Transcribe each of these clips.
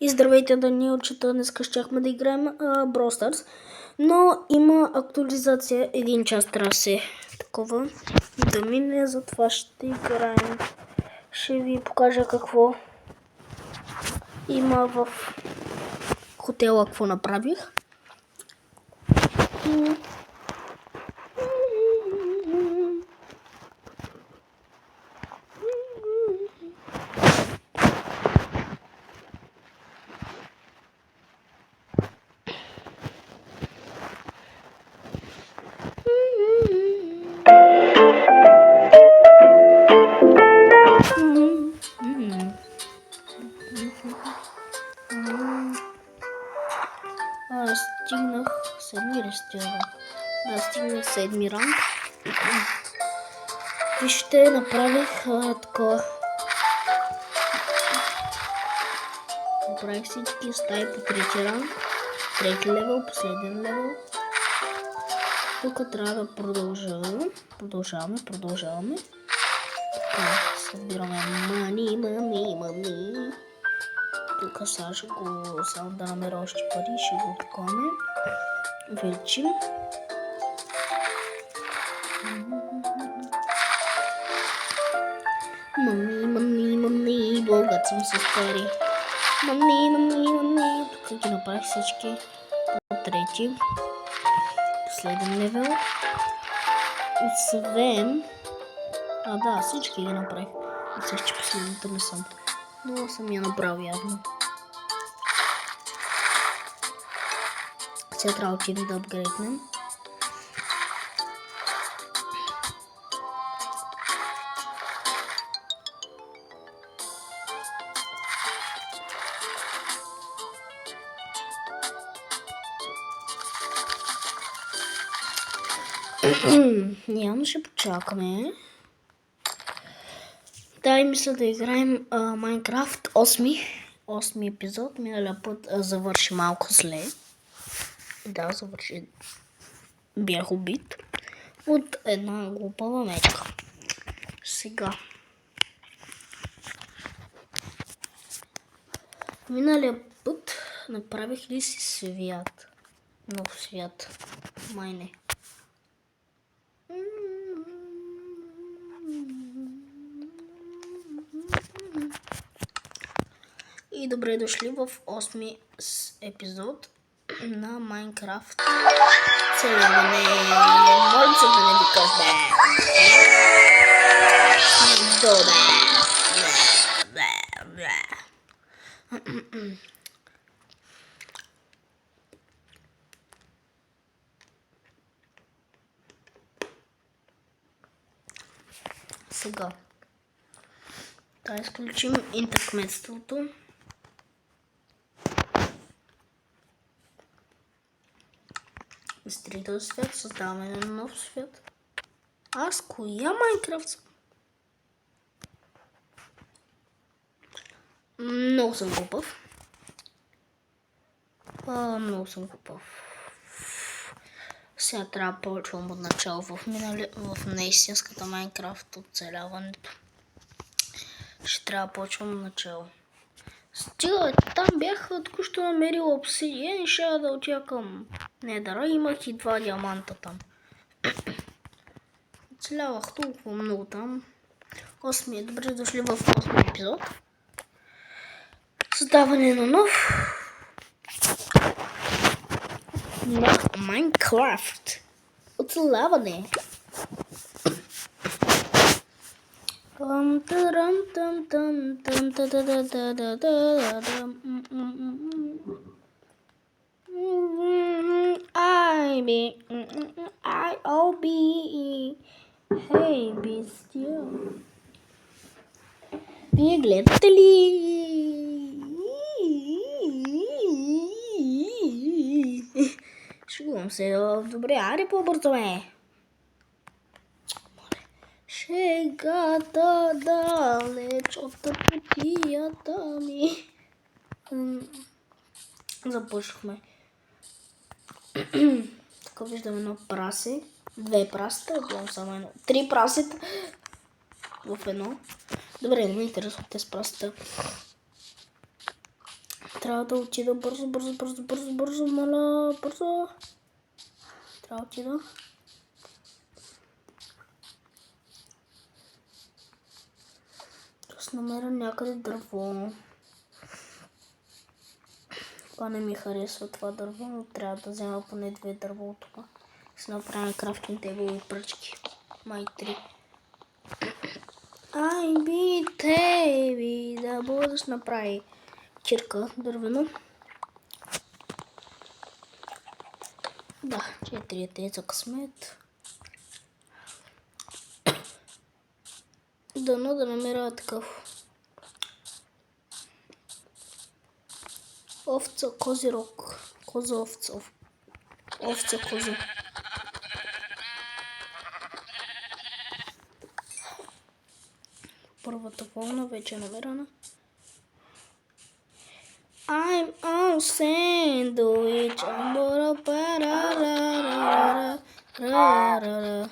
И здравейте, Даниел, чета, днес щяхме да играем Brawl Stars, но има актуализация, 1 час трябва да се такова да мине, затова ще играем. Ще ви покажа какво има в хотела, какво направих. Стигнах седми ли стигнах? Да, стигнах седми ранг. Вижте, направих такова. Направих всички стаи по трети ранг. Трети левел, последен левел. Тук трябва да продължаваме. Продължаваме. Така, събираме мани. Тук сега ще го само да намеря още пари, ще го откламе. Увеличим. Мани, богат съм с пари. Мани. Тук ги направих всички по трети. Последен левел. Освен... да, всички ги направих. Мисля, че последната не съм. Но съм я направил явно. Сега трябва да апгрейднем. Явно ще почакаме. Да, и мисля да играем Майнкрафт 8 епизод. Миналия път завърши малко зле. Да, завърши. Бях убит от една глупава мечка. Сега. Миналия път направих ли си свят? Нов свят. Май не. И добре дошли в 8-ми епизод на Майнкрафт. Целяване. Моля се да не викаш, бе. Сега. Да изключим интеркметството. Изтрител свят, създаваме на нов свят. Аз коя Майнкрафт съм? Много съм глупав. Сега трябва да почвам от начало в неистинската Майнкрафт оцеляването. Ще трябва да почвам от начало. Стига, там бях току-що намерил обсидиен и ще да отида към Недъра. Имах и 2 диаманта там. Оцелявах толкова много там. Добре дошли в 8 епизод. Създаване на нов Майнкрафт. Оцеляване. I'll be hey бестия. Вие гледате ли? Шегувам се. Добре, аре по-бързо ме. Шегата далеч от пътията ми. Започнахме. Тук виждаме едно прасе. 2 прасета, гледам само едно. 3 прасета в едно. Добре, не ме интересуват тези прасета. Трябва да отида бързо, моля, бързо. Трябва да отида. Да намеря някъде дърво. Това не ми харесва това дърво, но трябва да взема поне 2 дърва от това. Си направим крафтинг тейбъл и пръчки. Май 3. Ай би теби да бъдеш направи кирка дървено. Да, 4 за късмет. Дано да намеря такъв овца, козирог, коза, овца, овца, коза. Първата вълна вече е намерена. I'm on sandwich, I'm gonna pa-ra-ra-ra-ra-ra-ra-ra.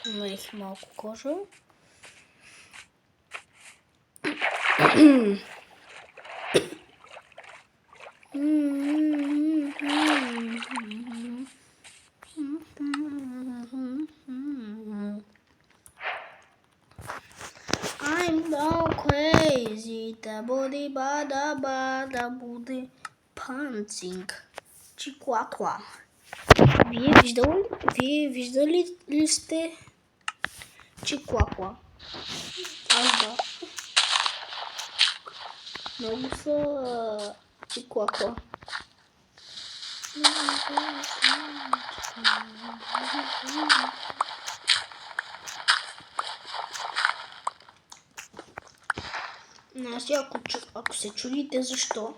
Намерих малко кожа. I'm so crazy, the body bada body punching. Чикуакуа. Вие виждали ли сте чикуакуа? Аз да. Много са чикуакуа. Значи, ако се чудите защо,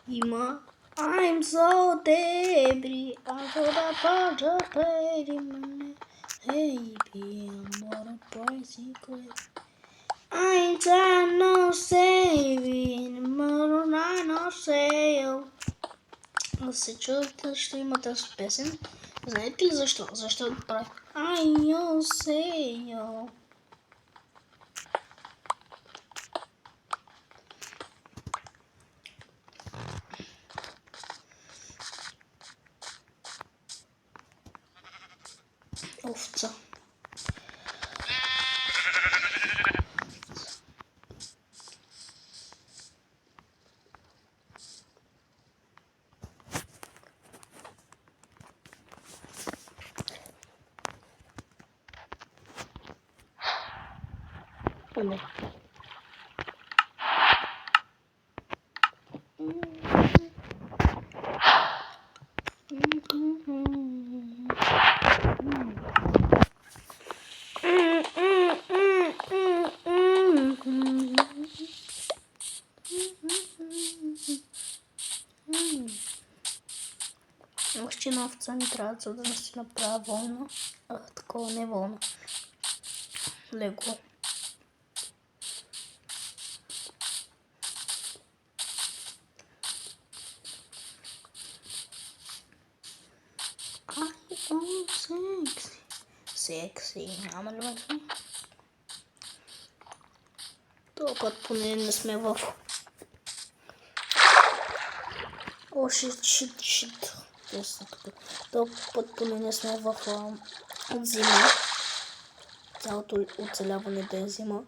има I'm so debris, I'm so the part of money. Hey, I'm not a bicycle. I'm no saving, more no sale. Ако се чудите защо има тази песен, знаете ли защо? Защо прави I'm no sale. Овца. Поне. Още една овца ни трябва, за да се направя вълна. Такова не вълна. Лего. Секси. Няма ли ме? Това път поне не сме в... О, шит. Това път поне не сме в зима. Цялото оцеляване да е зима.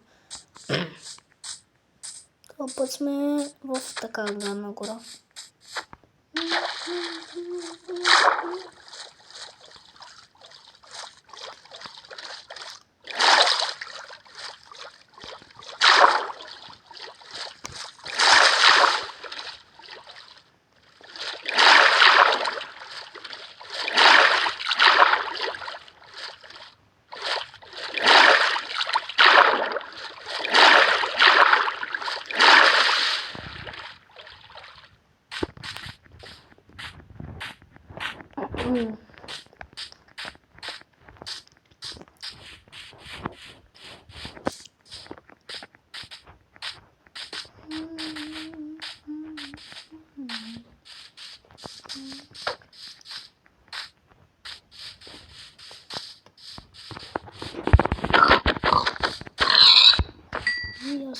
Това път сме в така грана гора.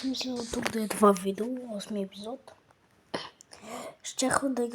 мисля, тук да е това видео, 8 епизод. Щях да